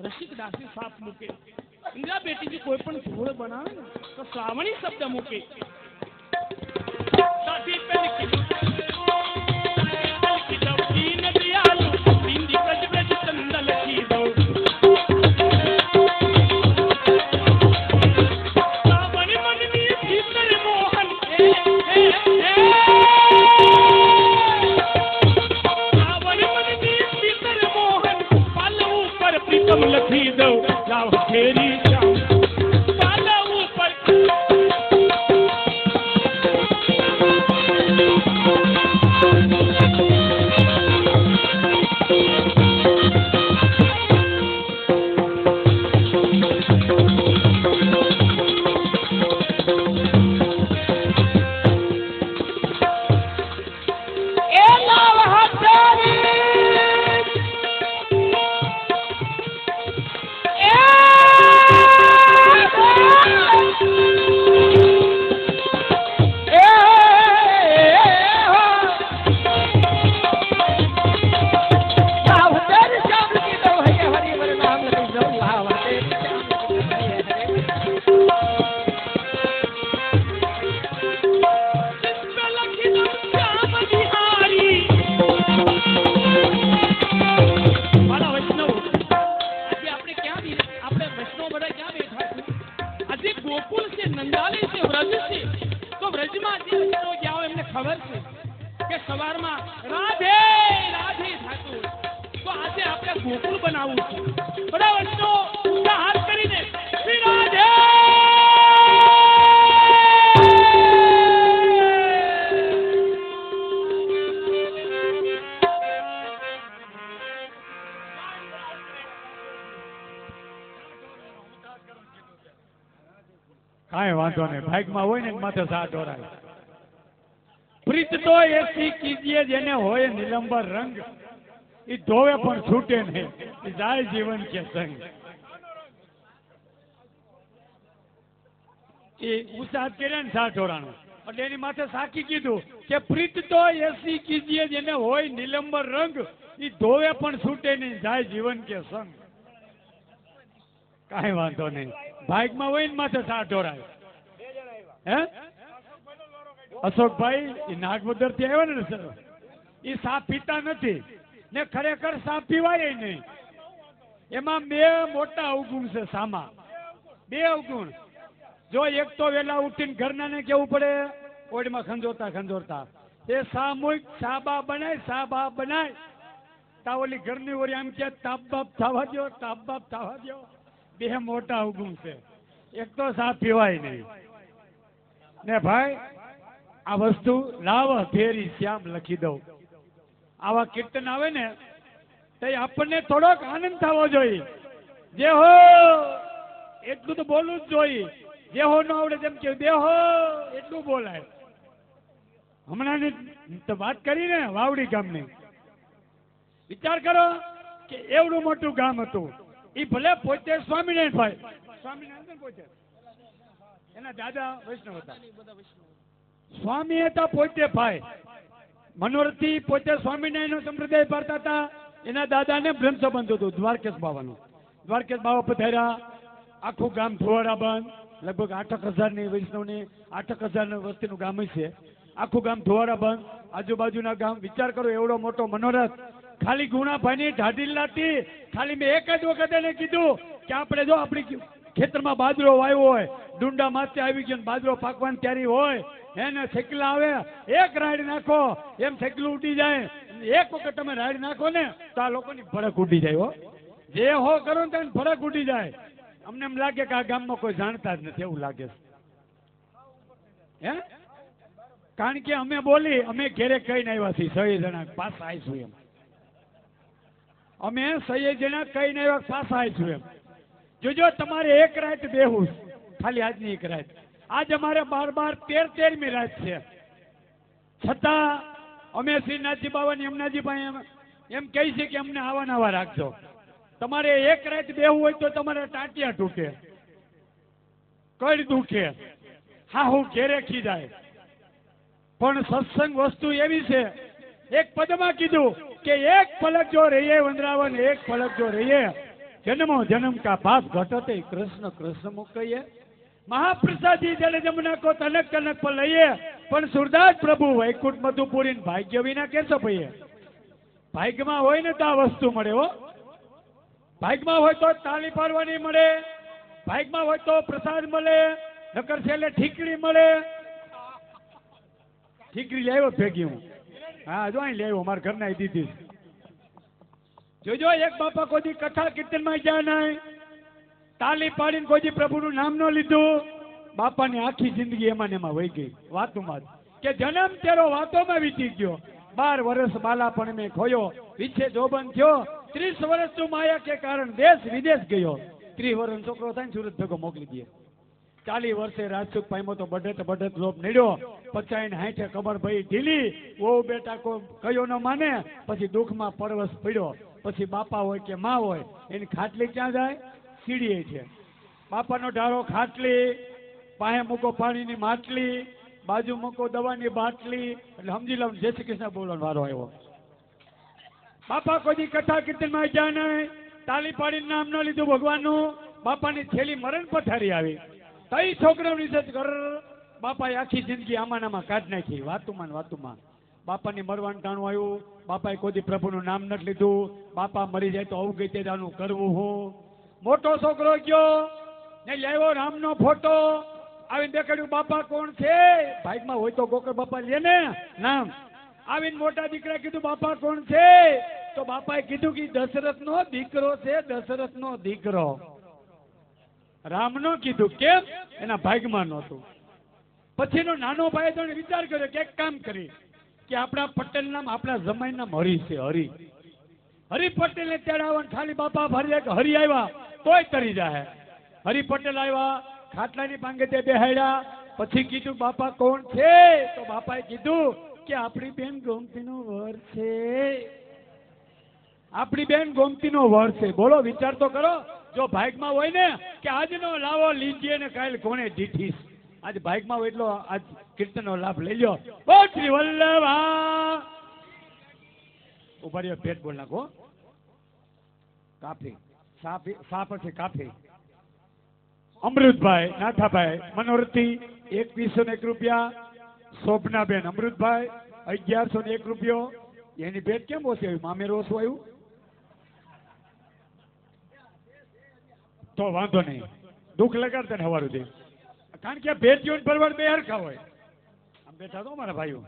રસિક દાસી સાપ મૂકે इंदिरा बेटी जी कोई पण धूल बनावे ने तो श्रावणी शब्द मूके दादी पेन की दौड़ी नदियालू बिंदी गज गज चंदल की दौ श्रावणी मननी भीतर मोहन श्रावणी मननी भीतर मोहन पाल ऊपर प्रीतम लखी दो लाव फेरी કાંઈ વાંધો નહીં ભાગમાં હોય ને માથે સા ઢોરાય પ્રીત તો એસી કીજીએ જેને હોય નિલંબર રંગ એ ધોવે પણ છૂટે નહીં એ જાય જીવન કે સંગ એ ઉસાદ કર્યા ને સા ઢોરાનું એટલે એની માથે સાકી કીધું કે પ્રીત તો એસી કીજીએ જેને હોય નિલંબર રંગ એ ધોવે પણ છૂટે નહીં જાય જીવન કે સંગ કાંઈ વાંધો નહીં ભાગમાં હોય ને માથે સા ઢોરાય હે અશોકભાઈ એ નાગવદર થી આવ્યા ને સર એ સાપ પીતા નથી ને ખરેખર સાપ પીવાય નહીં એમાં બે મોટા અવગુણ છે સામા બે અવગુણ જો એક તો વેલા ઉઠીને ઘરના ને કેવું પડે ઓડીમાં ખંજોરતા ખંજોરતા એ સામૂહિક સાબા બનાય તા ઓલી ઘરની ઓરી આમ કે તાપ બાપ થવા દો તાપ બાપ થવા દો બે મોટા અવગુણ છે એક તો સાપ પીવાય નહીં ને ભાઈ આ વસ્તુ લાવ ફેરી શ્યામ લખી દઉં આવા કીર્તન આવે ને તો આપણને થોડોક આનંદ થવો જોઈએ જે હો એટલું તો બોલવું જ જોઈએ જે હો ન આવડે તેમ કે દેહો એટલું બોલાય હમણાં તો વાત કરી ને વાવડી ગામની વિચાર કરો કે એવડું મોટું ગામ હતું એ ભલે પોતે સ્વામિનારાયણ ભાઈ સ્વામિનારાયણ પોતે એના દાદા વૈષ્ણવ હતા સ્વામી હતા પોતે ભાઈ મનોરથી પોતે સ્વામિનારાયણ સંપ્રદાય પાડતા હતા એના દાદાને બ્રહ્મ સંબંધ હતું દ્વારકેશ બાવાનું દ્વારકેશ બાવા પધાર્યા આખું ગામ ધોવાડા બંધ લગભગ 8,000 વૈષ્ણવની 8,000 વસ્તીનું ગામ છે આખું ગામ ધોવાડા બંધ આજુબાજુના ગામ વિચાર કરો એવડો મોટો મનોરથ ખાલી ગુણાભાઈની ઢાઢીલાથી ખાલી મેં એક જ વખત એને કીધું કે આપણે જો આપણી ખેતરમાં બાજરો વાવ્યો હોય ડુંડા માથે આવી ગયો બાજરો પાકવાની તૈયારી હોય એને થેકલા આવે એક રાઈડ નાખો એમ થેકલું ઉડી જાય એક વખત તમે રાઈડ નાખો ને તો આ લોકોની ભડક ઉડી જાય હો જે હો કરો ને તેને ભડક ઉડી જાય અમને એમ લાગે કે આ ગામમાં કોઈ જાણતા જ નથી એવું લાગે હે કારણ કે અમે બોલી અમે ઘેરે કહીને આવ્યા છીએ 6 જણા પાછા આવીશું એમ અમે 6 જણા કહીને આવ્યા પાછા આવીશું એમ જોજો તમારે એક રાત બેહું ખાલી આજની એક રાત આજ અમારે 12-13મી રાત છે છતાં અમે શ્રીનાથજી બાવાની યમુનાજી પાસે એમ કહી છે કે અમને આવા રાખજો તમારે એક રાત બેહું હોય તો તમારે ટાંટિયા તૂટે કડ દુખે હા હું ઘેરે ખીજાય પણ સત્સંગ વસ્તુ એવી છે એક પદમાં કીધું કે એક પલક જો રહીએ વંદરાવન એક પલક જો રહીએ જન્મો જન્મ કા પાપ ઘટતે કૃષ્ણ કૃષ્ણ મુકઈએ મહાપ્રસાદી જલે જમના કો તનક તનક પર લઈએ પણ સુરદાસ પ્રભુ વૈકુંઠ મધુપુરી ભાગ્ય વિના કેસો ભઈએ ભાગ્યમાં હોય ને તો આ વસ્તુ મળે હો ભાગ્યમાં હોય તો તાળી પાડવાની મળે ભાગ્યમાં હોય તો પ્રસાદ મળે નકર છેલ્લે ઠીકડી મળે ઠીકડી લાવ્યો ભેગી હું હા જો અહીં લાવ્યો મારા ઘરના દીધી જોજો એક બાપા કોઈ કથા કીર્તનમાં ગયા નહીં તાલી પાડીને કોઈ પ્રભુનું નામ ન લીધું બાપાની આખી જિંદગી એમાં ને એમાં વહી ગઈ વાતોમાં કે જન્મ તેરો વાતોમાં વીતી ગયો 12 વર્ષ બાલાપણ મેં ખોયો વિછે જોબન થયો 30 વર્ષ તું માયા કે કારણ દેશ વિદેશ ગયો 30 વર્ષ છોકરો થાય ને સુરત ભેગો મોકલી દે 40 વર્ષે રાજસુખ પામ્યો તો બઢત લોભ નડ્યો 50-60 કમર ભાઈ ઢીલી ઓ બેટા કોઈ કયો ન માને પછી દુઃખમાં પરવશ પડ્યો પછી બાપા હોય કે માં હોય એની ખાટલી ક્યાં જાય સીડીએ છે બાપાનો ઢાળો ખાટલી પાસે મૂકો પાણીની માટલી બાજુ મૂકો દવાની બાટલી એટલે સમજી લો જય શ્રી કૃષ્ણ બોલવાનો વારો આવ્યો બાપા કોઈ કથા કીર્તનમાં ગયા નહીં તાલી પાડીને નામ ન લીધું ભગવાનનું બાપાની થેલી મરણ પથારી આવી તઈ છોકરાઓની ઇજ્જત કર બાપાએ આખી જિંદગી આમાં કાઢ નાખી વાતુમાં બાપાની મરવાનું ટાણું આવ્યું બાપાએ કોઈ પ્રભુનું નામ નથી લીધું બાપા મરી જાય તો આવું ગઈ આનું કરવું હું મોટો છોકરો ગયો ને લાવ્યો રામનો ફોટો આવીને દેખાડ્યું બાપા કોણ છે ભાઈમાં હોય તો ગોકળ બાપા લે ને નામ આવીને મોટા દીકરા કીધું બાપા કોણ છે તો બાપાએ કીધું કે દશરથનો દીકરો છે દશરથનો દીકરો રામનો કીધું કેમ એના ભાગમાં નહોતું પછીનો નાનો ભાઈ તો વિચાર કર્યો કે એક કામ કરી કે આપણા પટેલ નામ આપણા જમાઈ નામ હરી છે હરી પટેલ ને તેડાવવા ખાલી બાપા ભરી કે હરી આવ્યા તોય તરી જાય હરી પટેલ આવ્યા ખાટલાની પાંગે તે બેહાડ્યા પછી કીધું બાપા કોણ છે તો બાપાએ કીધું કે આપણી બેન ગોમતીનો વર છે આપણી બેન ગોમતીનો વર છે બોલો વિચાર તો કરો જો ભાગમાં હોય ને કે આજનો લાવો લીજીએ ને કાલ કોણે દીઠીશ આજ ભાગમાં હોય એટલો આજ કીર્તનનો લાભ લઈ લો ઓ શ્રી વલ્લભા ઉભા રહ્યો પેટ બોલ નાખો કાફી સા પછી કાફી અમૃતભાઈ નાથાભાઈ મનોરથી 2101 રૂપિયા શોભનાબેન અમૃતભાઈ 1101 રૂપિયો એની ભેટ કેમ ઓછી આવી મામેરો ઓછું આવ્યું તો વાંધો નહીં દુઃખ લગાડતા ને હવારું દે કારણ કે ભેટ જીવન પરવાર બે હરખા હોય આમ બેઠા તો મારા ભાઈઓ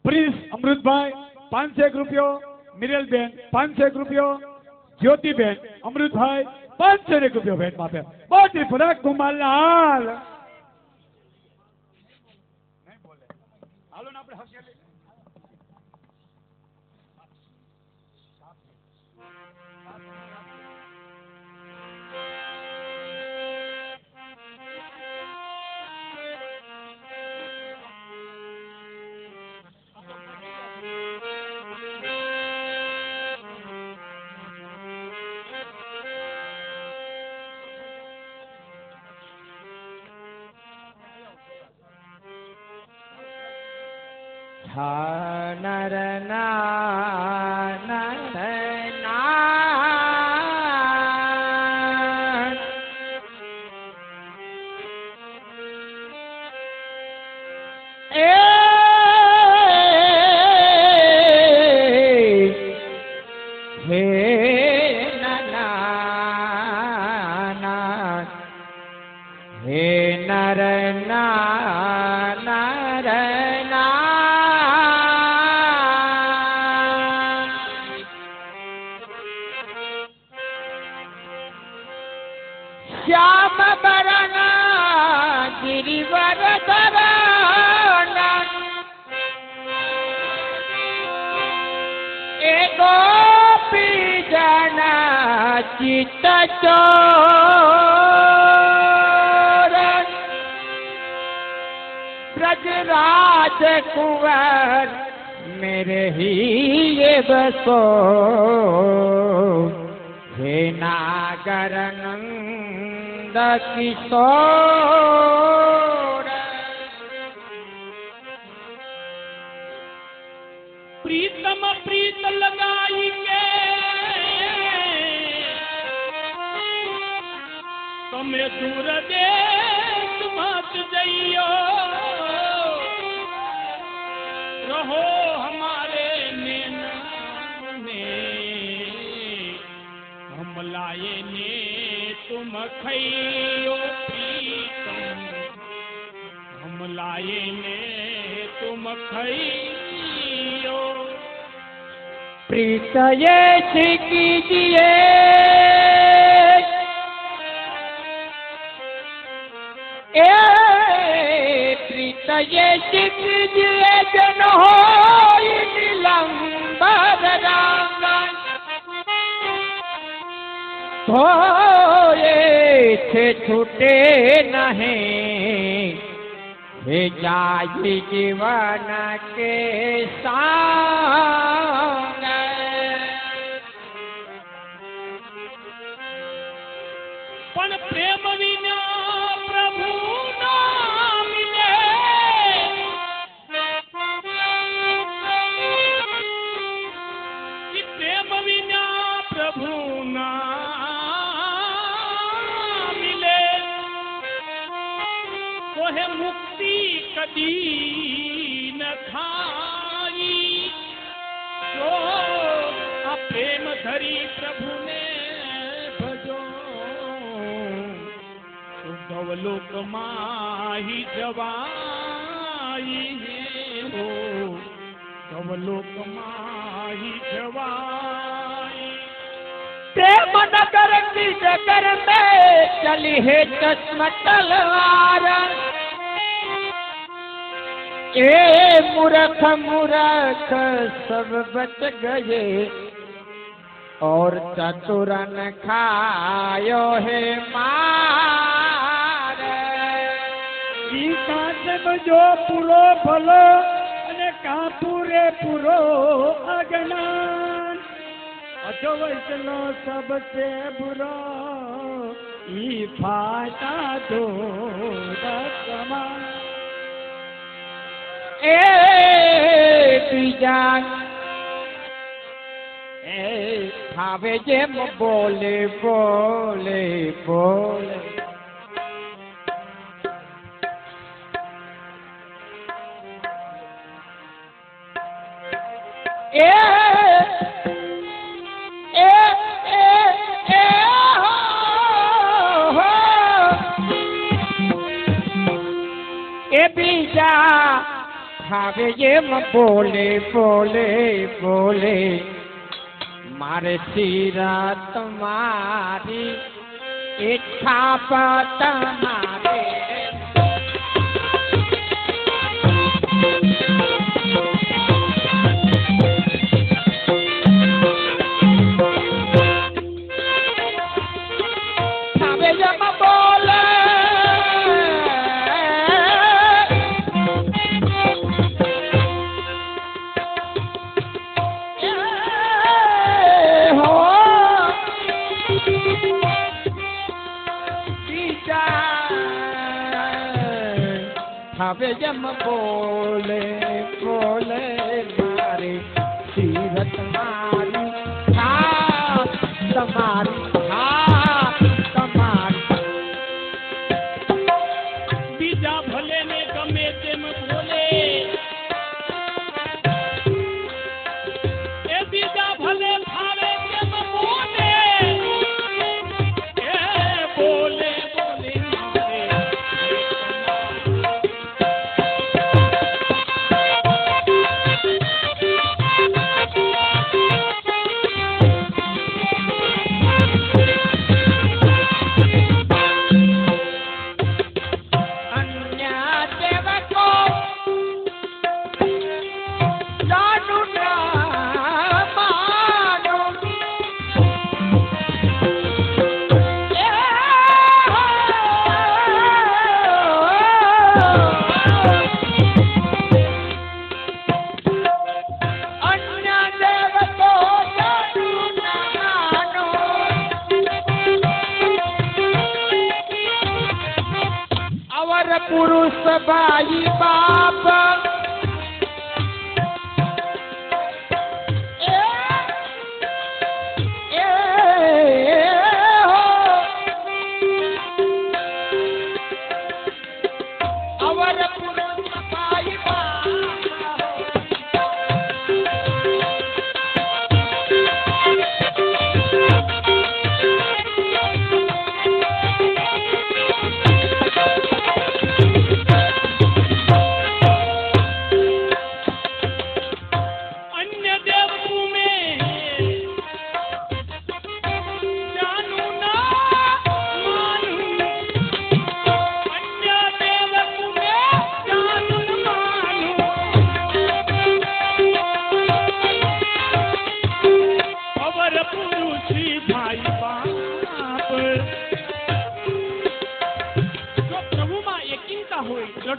પ્રિન્સ અમૃતભાઈ 501 રૂપિયો મિરેલબેન 501 રૂપિયો જ્યોતિબેન અમૃતભાઈ 501 રૂપિયો ભેટ માપે બોધી ફરાક કુમારલાલ હાલો ને આપણે હસીએ નર ના શ્યામ બરના ગિરિવર ધરના એ ગોપી જના ચિત્ત ચોર ब्रजराज कुंवर मेरे ही ये बसो हे नागर नंद किशोर प्रीतम प्रीत लगाई के તમે દૂર દેશ મત જइयो रहो हमारे नैन में हम लाए ने तुम खइयो प्रीतम हम लाए ने तुम खइयो प्रीत ये कीजिए प्रीत ये कीजिए जन हो निलंबर रांगन धोए थे छूटे नहीं हे जाई जीवन के संग पण प्रेम विना प्रभु ना मिले कि प्रेम विना प्रभु ना मिले तो है मुक्ति कदी न थाई जो आ प्रेम धरी प्रभु ने भजो गवलोक माही जवाई हो गवलोक माही जवाई प्रेम नगर की जगर में चली है चश्म तलवार ए मूर्ख मूर्ख सब बच गए और चतुरन खायो है मार ઈ કાંચમ જો પૂરો ભલો અને કાં પૂરેપૂરો અજ્ઞાન અજો વૈષ્ણવ સબસે બુરો ઈ ફાટા દો સમાન ए बीजा ए भावे जेम बोले बोले बोले ए ए ए ए हो ए बीजा भावे जेम बोले बोले बोले मारे सिरा तुम्हारी इच्छा पर तुम्हारे भावे जेम बोले भावे जम बोले बोले मारे सीरत मारी तुम्हारी तुम्हारी बीजा भले ने गमे तेम बोले ए बीजा भले भावे तेम बोले ए बोले बोले मारे पुरुष भाई बाप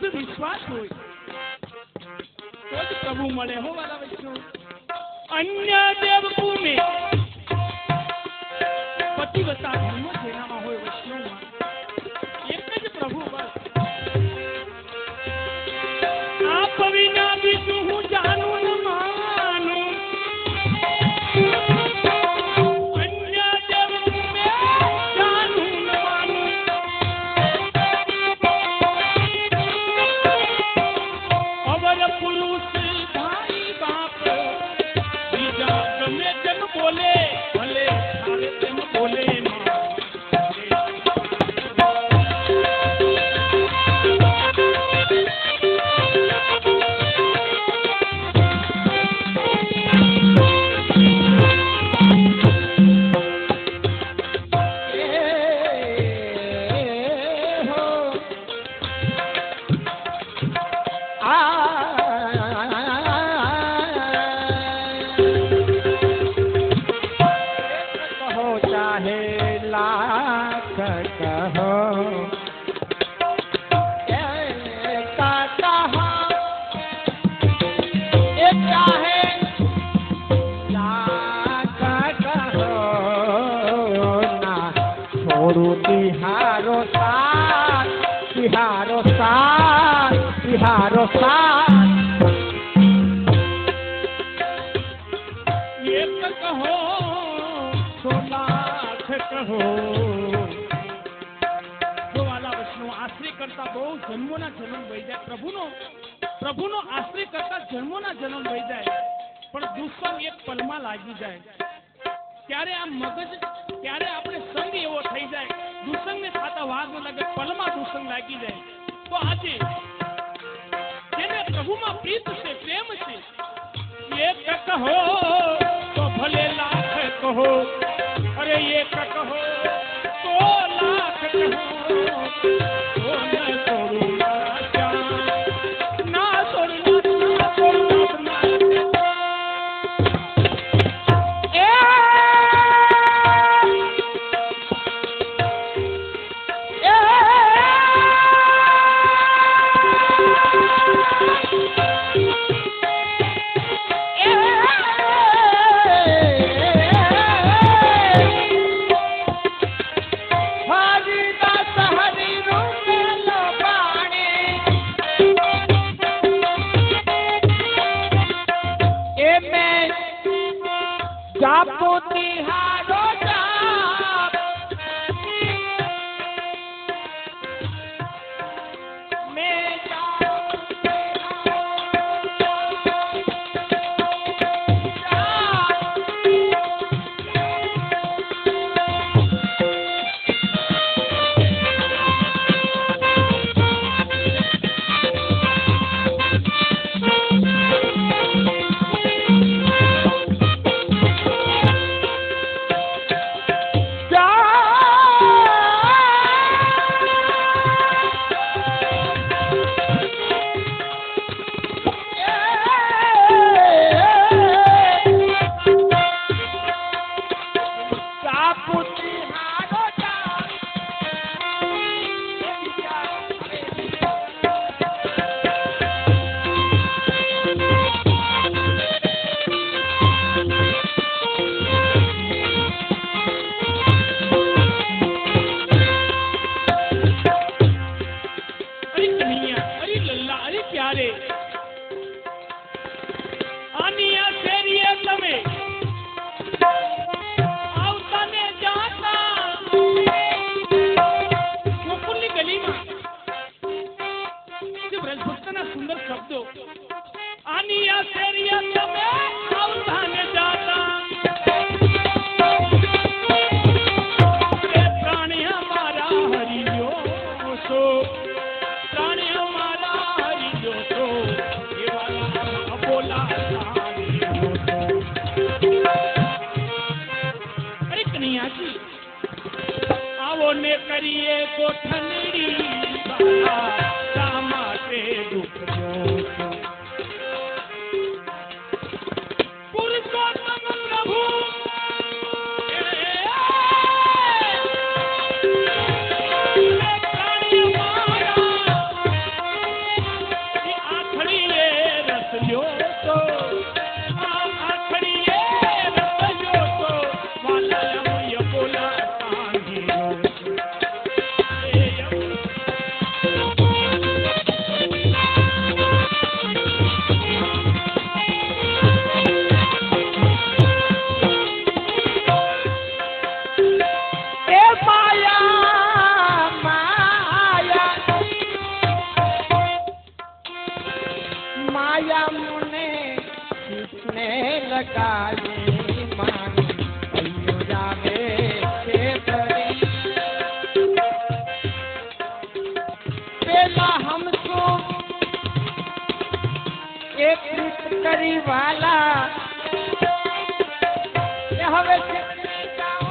દ્રઢ વિશ્વાસ હોય તો જ પ્રભુ મળે હો વાલા વૈષ્ણવ. અન્ય દેવ ભૂમિ પતિવતા ધર્મ જેનામાં હોય વૈષ્ણવમાં એક જ પ્રભુ બસ. આપ વિના બીજું હું જાનું ન માનું. અન્ય દેવ ભૂમિ જાનું ન માનું. અવર પુરુષ ભાઈ બાપ બીજા ગમે તેમ બોલે ભલે આવે તેમ બોલે तिहारो साथ तिहारो साथ तिहारो साथ एक कहो तो लाख कहो. જો વાલા વૈષ્ણવ આશ્રય કરતા બહુ જન્મોના જન્મ વહી જાય. પ્રભુનો આશ્રય કરતા જન્મોના જન્મ વહી જાય પણ દુષ્સંગ એક પલમાં લાગી જાય. ત્યારે આ મગજ ત્યારે આપણે સંગ એવો થઈ જાય દુસંગને થતા વાર ન લાગે પલમાં દુસંગ લાગી જાય. તો આજે જેને પ્રભુમાં પ્રીત છે પ્રેમ છે એક કહો તો ભલે લાખ કહો. અરે એક કહો તો લાખ કહો. તો ન છોડું મારા શ્યામ. ના છોડું ના છોડું ના जापो तिहारो जाप मैं ને કરીએ કોઠનડી બાલા શા માટે દુઃખ જોશો પુરુષોત્તમ પ્રભુ लगाई मान अयो जावे के परी पेला हमको एक રીત કરી વાલા એ હવે શીખને જાઓ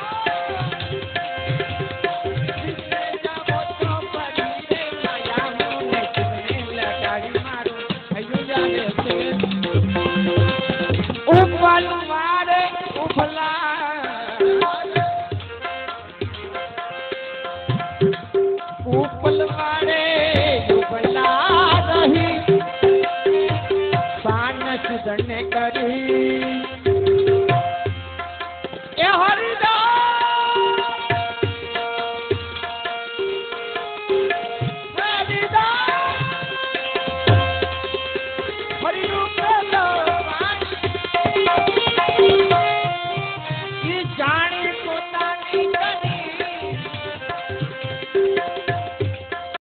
તો પરી રે માયા મને શીખને લગાડી મારું અયો જાવે છે ઉપલ વારે ઉપલા ઉપલ વારે ઉપલા રહી સાન સુધને કરી